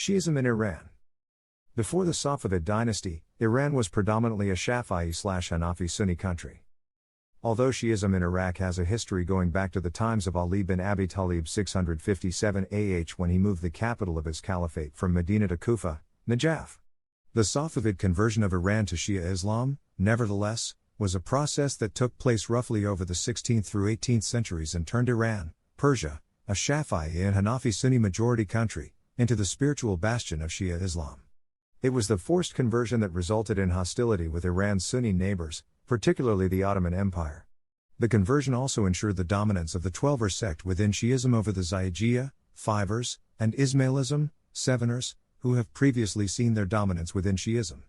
Shi'ism in Iran. Before the Safavid dynasty, Iran was predominantly a Shafi'i/Hanafi Sunni country. Although Shi'ism in Iraq has a history going back to the times of Ali bin Abi Talib 657 AH when he moved the capital of his caliphate from Medina to Kufa, Najaf. The Safavid conversion of Iran to Shia Islam, nevertheless, was a process that took place roughly over the 16th through 18th centuries and turned Iran, Persia, a Shafi'i and Hanafi Sunni majority country, into the spiritual bastion of Shia Islam. It was the forced conversion that resulted in hostility with Iran's Sunni neighbors, particularly the Ottoman Empire. The conversion also ensured the dominance of the Twelver sect within Shi'ism over the Zaydiya, Fivers, and Ismailism, Seveners, who have previously seen their dominance within Shi'ism.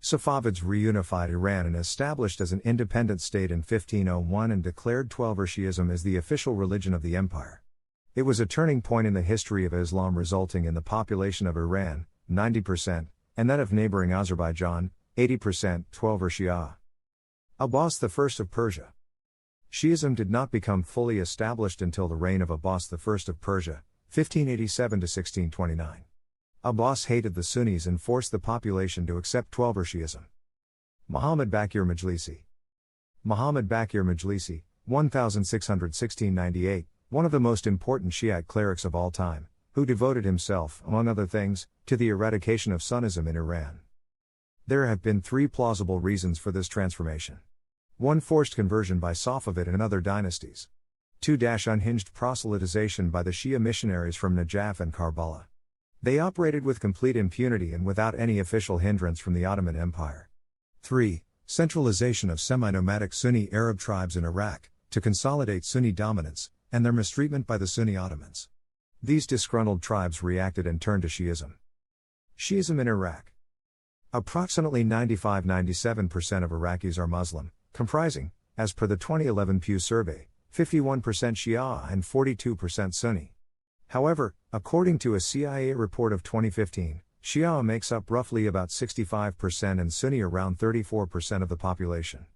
Safavids reunified Iran and established as an independent state in 1501 and declared Twelver Shi'ism as the official religion of the empire. It was a turning point in the history of Islam, resulting in the population of Iran, 90%, and that of neighboring Azerbaijan, 80%, Twelver Shi'a. Abbas I of Persia. Shi'ism did not become fully established until the reign of Abbas I of Persia, 1587–1629. Abbas hated the Sunnis and forced the population to accept Twelver Shi'ism. Muhammad Baqir Majlisi. Muhammad Baqir Majlisi, 1616–98, one of the most important Shiite clerics of all time, who devoted himself, among other things, to the eradication of Sunnism in Iran. There have been three plausible reasons for this transformation. 1. Forced conversion by Safavid and other dynasties. 2. Unhinged proselytization by the Shia missionaries from Najaf and Karbala. They operated with complete impunity and without any official hindrance from the Ottoman Empire. 3. Centralization of semi-nomadic Sunni Arab tribes in Iraq, to consolidate Sunni dominance, and their mistreatment by the Sunni Ottomans. These disgruntled tribes reacted and turned to Shi'ism. Shi'ism in Iraq. Approximately 95–97% of Iraqis are Muslim, comprising, as per the 2011 Pew survey, 51% Shia and 42% Sunni. However, according to a CIA report of 2015, Shia makes up roughly about 65% and Sunni around 34% of the population.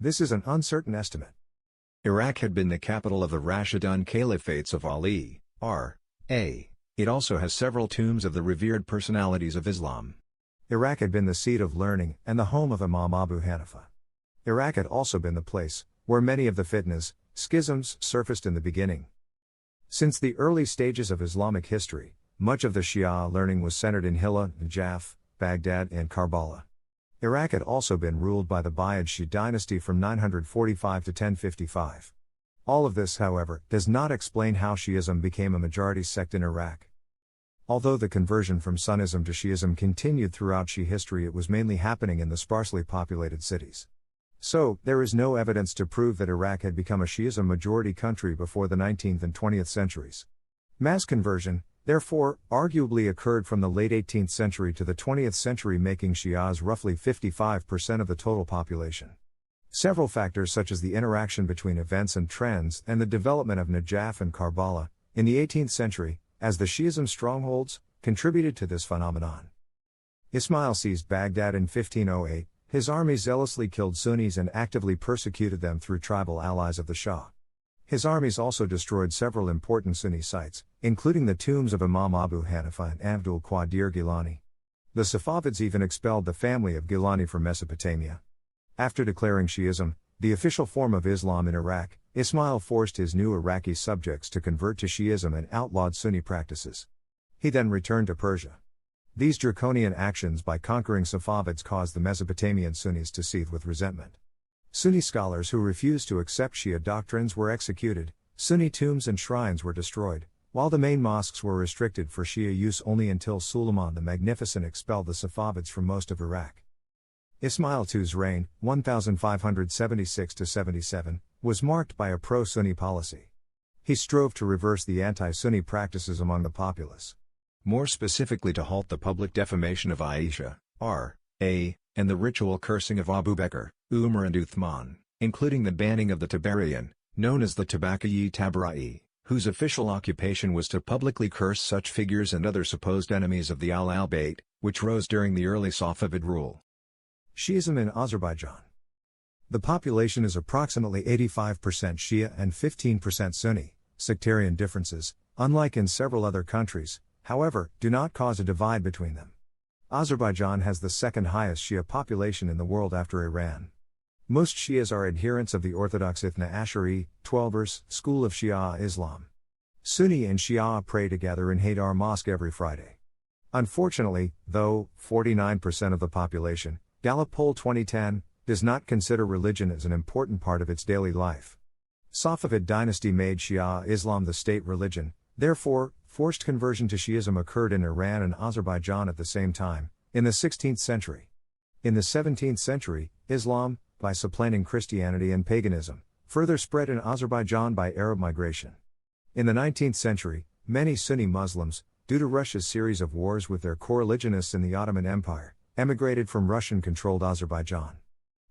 This is an uncertain estimate. Iraq had been the capital of the Rashidun Caliphates of Ali, R.A. It also has several tombs of the revered personalities of Islam. Iraq had been the seat of learning and the home of Imam Abu Hanifa. Iraq had also been the place where many of the fitnas, schisms, surfaced in the beginning. Since the early stages of Islamic history, much of the Shia learning was centered in Hilla, Najaf, Baghdad, and Karbala. Iraq had also been ruled by the Buyid Shi dynasty from 945 to 1055. All of this, however, does not explain how Shi'ism became a majority sect in Iraq. Although the conversion from Sunnism to Shi'ism continued throughout Shi history, it was mainly happening in the sparsely populated cities. So, there is no evidence to prove that Iraq had become a Shi'ism majority country before the 19th and 20th centuries. Mass conversion, therefore, arguably occurred from the late 18th century to the 20th century, making Shias roughly 55% of the total population. Several factors such as the interaction between events and trends and the development of Najaf and Karbala, in the 18th century, as the Shi'ism strongholds, contributed to this phenomenon. Ismail seized Baghdad in 1508, his army zealously killed Sunnis and actively persecuted them through tribal allies of the Shah. His armies also destroyed several important Sunni sites, including the tombs of Imam Abu Hanifa and Abdul Qadir Gilani. The Safavids even expelled the family of Gilani from Mesopotamia. After declaring Shi'ism, the official form of Islam in Iraq, Ismail forced his new Iraqi subjects to convert to Shi'ism and outlawed Sunni practices. He then returned to Persia. These draconian actions by conquering Safavids caused the Mesopotamian Sunnis to seethe with resentment. Sunni scholars who refused to accept Shia doctrines were executed, Sunni tombs and shrines were destroyed, while the main mosques were restricted for Shia use only until Suleiman the Magnificent expelled the Safavids from most of Iraq. Ismail II's reign, 1576–77, was marked by a pro-Sunni policy. He strove to reverse the anti-Sunni practices among the populace. More specifically, to halt the public defamation of Aisha, R.A., and the ritual cursing of Abu Bakr, Umar and Uthman, including the banning of the Tabarian, known as the Tabaqi Tabarai, whose official occupation was to publicly curse such figures and other supposed enemies of the Al-Bayt, which rose during the early Safavid rule. Shi'ism in Azerbaijan. The population is approximately 85% Shia and 15% Sunni. Sectarian differences, unlike in several other countries, however, do not cause a divide between them. Azerbaijan has the second highest Shia population in the world after Iran. Most Shias are adherents of the Orthodox Ithna Ashari, Twelvers, school of Shi'a Islam. Sunni and Shi'a pray together in Haidar Mosque every Friday. Unfortunately, though, 49% of the population, Gallup poll 2010, does not consider religion as an important part of its daily life. Safavid dynasty made Shi'a Islam the state religion, therefore, forced conversion to Shi'ism occurred in Iran and Azerbaijan at the same time, in the 16th century. In the 17th century, Islam, by supplanting Christianity and paganism, further spread in Azerbaijan by Arab migration. In the 19th century, many Sunni Muslims, due to Russia's series of wars with their coreligionists in the Ottoman Empire, emigrated from Russian-controlled Azerbaijan.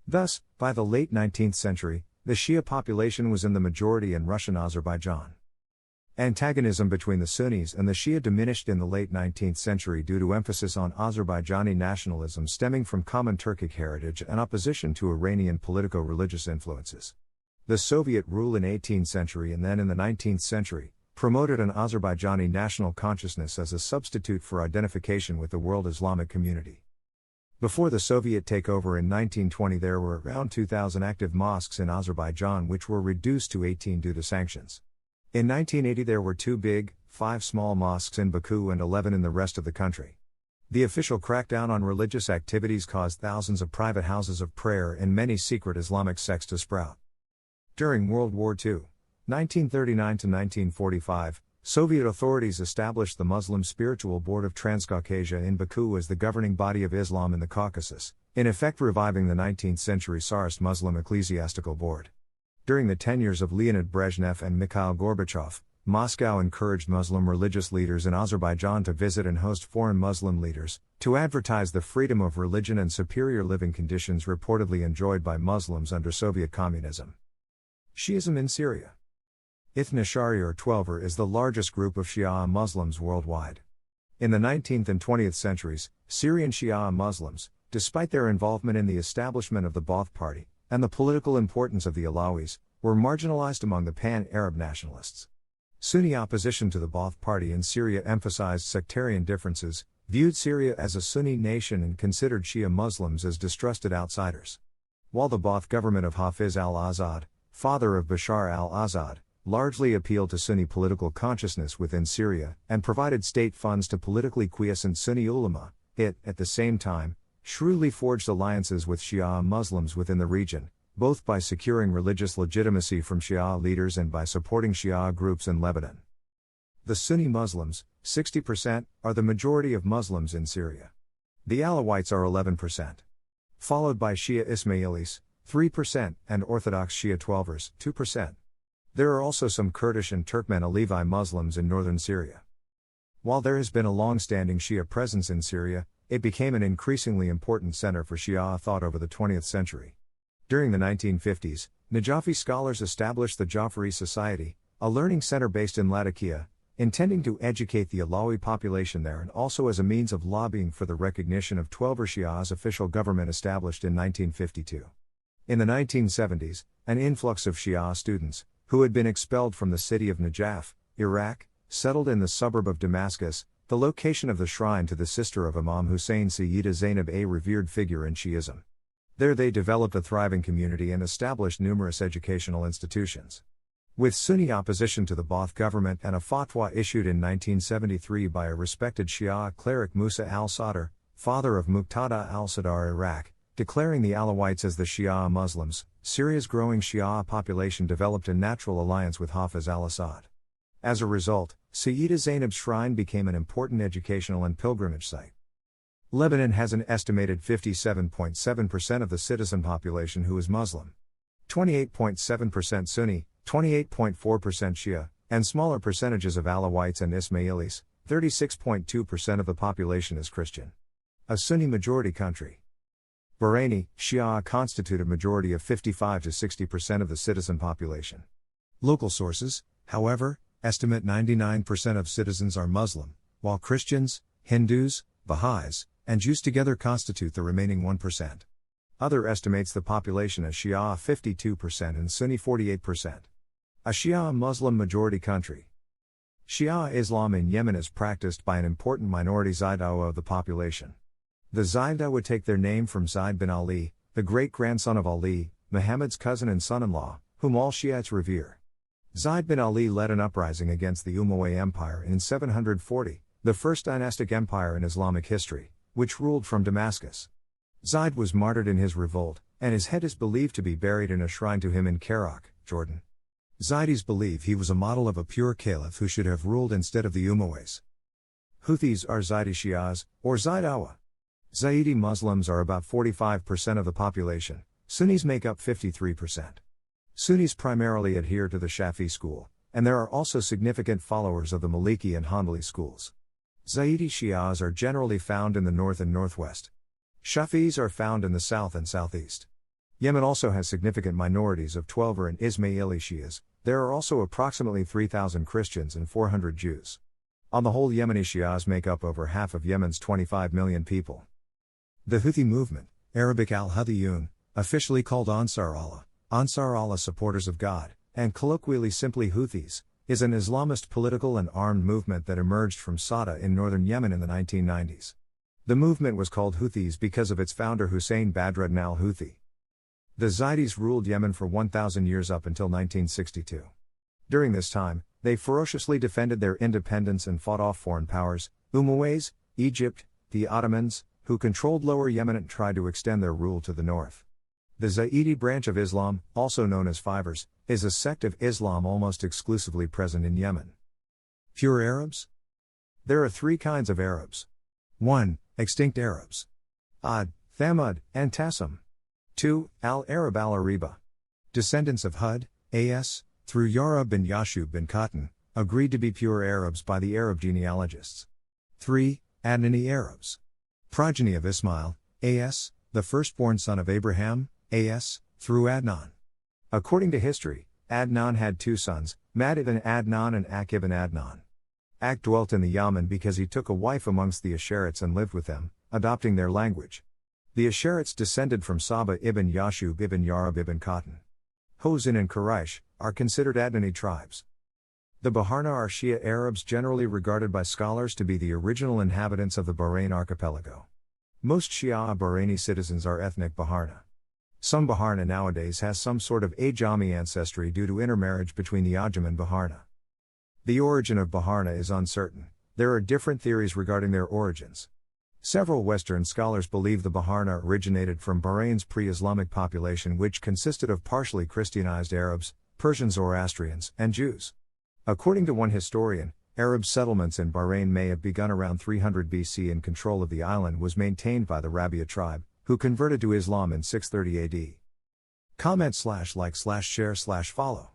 Thus, by the late 19th century, the Shia population was in the majority in Russian Azerbaijan. Antagonism between the Sunnis and the Shia diminished in the late 19th century due to emphasis on Azerbaijani nationalism stemming from common Turkic heritage and opposition to Iranian politico-religious influences. The Soviet rule in 18th century and then in the 19th century, promoted an Azerbaijani national consciousness as a substitute for identification with the world Islamic community. Before the Soviet takeover in 1920 there were around 2,000 active mosques in Azerbaijan which were reduced to 18 due to sanctions. In 1980 there were 2 big, 5 small mosques in Baku and 11 in the rest of the country. The official crackdown on religious activities caused thousands of private houses of prayer and many secret Islamic sects to sprout. During World War II, 1939 to 1945, Soviet authorities established the Muslim Spiritual Board of Transcaucasia in Baku as the governing body of Islam in the Caucasus, in effect reviving the 19th century Tsarist Muslim Ecclesiastical Board. During the tenures of Leonid Brezhnev and Mikhail Gorbachev, Moscow encouraged Muslim religious leaders in Azerbaijan to visit and host foreign Muslim leaders, to advertise the freedom of religion and superior living conditions reportedly enjoyed by Muslims under Soviet communism. Shi'ism in Syria. Ithna Ashari or Twelver is the largest group of Shi'a Muslims worldwide. In the 19th and 20th centuries, Syrian Shi'a Muslims, despite their involvement in the establishment of the Ba'ath Party, and the political importance of the Alawis, were marginalized among the pan-Arab nationalists. Sunni opposition to the Ba'ath Party in Syria emphasized sectarian differences, viewed Syria as a Sunni nation and considered Shia Muslims as distrusted outsiders. While the Ba'ath government of Hafiz al-Assad, father of Bashar al-Assad, largely appealed to Sunni political consciousness within Syria and provided state funds to politically quiescent Sunni ulama, it, at the same time, shrewdly forged alliances with Shia Muslims within the region, both by securing religious legitimacy from Shia leaders and by supporting Shia groups in Lebanon. The Sunni Muslims, 60%, are the majority of Muslims in Syria. The Alawites are 11%. Followed by Shia Ismailis, 3%, and Orthodox Shia Twelvers, 2%. There are also some Kurdish and Turkmen Alevi Muslims in northern Syria. While there has been a long-standing Shia presence in Syria, it became an increasingly important center for Shia thought over the 20th century. During the 1950s, Najafi scholars established the Jafari Society, a learning center based in Latakia, intending to educate the Alawi population there and also as a means of lobbying for the recognition of Twelver Shia's official government established in 1952. In the 1970s, an influx of Shia students, who had been expelled from the city of Najaf, Iraq, settled in the suburb of Damascus, the location of the shrine to the sister of Imam Hussein Sayyida Zainab, a revered figure in Shi'ism. There they developed a thriving community and established numerous educational institutions. With Sunni opposition to the Ba'ath government and a fatwa issued in 1973 by a respected Shia cleric Musa al-Sadr, father of Muqtada al-Sadr Iraq, declaring the Alawites as the Shia Muslims, Syria's growing Shia population developed a natural alliance with Hafiz al-Assad. As a result, Sayyida Zainab's shrine became an important educational and pilgrimage site. Lebanon has an estimated 57.7% of the citizen population who is Muslim. 28.7% Sunni, 28.4% Shia, and smaller percentages of Alawites and Ismailis, 36.2% of the population is Christian. A Sunni-majority country. Bahraini, Shia constitute a majority of 55 to 60% of the citizen population. Local sources, however, estimate 99% of citizens are Muslim, while Christians, Hindus, Baha'is, and Jews together constitute the remaining 1%. Other estimates the population as Shia 52% and Sunni 48%. A Shia Muslim majority country. Shia Islam in Yemen is practiced by an important minority Zaidawa of the population. The Zaidawa take their name from Zaid bin Ali, the great-grandson of Ali, Muhammad's cousin and son-in-law, whom all Shiites revere. Zaid bin Ali led an uprising against the Umayyad Empire in 740, the first dynastic empire in Islamic history, which ruled from Damascus. Zaid was martyred in his revolt, and his head is believed to be buried in a shrine to him in Karak, Jordan. Zaydis believe he was a model of a pure caliph who should have ruled instead of the Umayyads. Houthis are Zaydi Shias, or Zaidawa. Zaydi Muslims are about 45% of the population, Sunnis make up 53%. Sunnis primarily adhere to the Shafi school, and there are also significant followers of the Maliki and Hanbali schools. Zaydi Shias are generally found in the north and northwest. Shafis are found in the south and southeast. Yemen also has significant minorities of Twelver and Ismaili Shias. There are also approximately 3,000 Christians and 400 Jews. On the whole, Yemeni Shias make up over half of Yemen's 25 million people. The Houthi Movement, Arabic al-Houthiyun, officially called Ansar Allah supporters of God, and colloquially simply Houthis, is an Islamist political and armed movement that emerged from Sada in northern Yemen in the 1990s. The movement was called Houthis because of its founder Hussein Badruddin al-Houthi. The Zaydis ruled Yemen for 1,000 years up until 1962. During this time, they ferociously defended their independence and fought off foreign powers, Umayyads, Egypt, the Ottomans, who controlled Lower Yemen and tried to extend their rule to the north. The Zaydi branch of Islam, also known as Fivers, is a sect of Islam almost exclusively present in Yemen. Pure Arabs? There are three kinds of Arabs. 1. Extinct Arabs. Ad, Thamud, and Tassim. 2. Al-Arab al-Ariba. Descendants of Hud, A.S., through Yarub bin Yashub bin Qatan, agreed to be pure Arabs by the Arab genealogists. 3. Adnani Arabs. Progeny of Ismail, A.S., the firstborn son of Abraham, A.S., through Adnan. According to history, Adnan had two sons, Mad ibn Adnan and Ak ibn Adnan. Ak dwelt in the Yemen because he took a wife amongst the Asherites and lived with them, adopting their language. The Asherites descended from Saba ibn Yashub ibn Yarub ibn Qatan. Hozin and Quraysh are considered Adnani tribes. The Baharna are Shia Arabs generally regarded by scholars to be the original inhabitants of the Bahrain archipelago. Most Shia Bahraini citizens are ethnic Baharna. Some Baharna nowadays has some sort of Ajami ancestry due to intermarriage between the Ajam and Baharna. The origin of Baharna is uncertain. There are different theories regarding their origins. Several Western scholars believe the Baharna originated from Bahrain's pre-Islamic population, which consisted of partially Christianized Arabs, Persian Zoroastrians, and Jews. According to one historian, Arab settlements in Bahrain may have begun around 300 BC and control of the island was maintained by the Rabia tribe, who converted to Islam in 630 AD. Comment/like/share/follow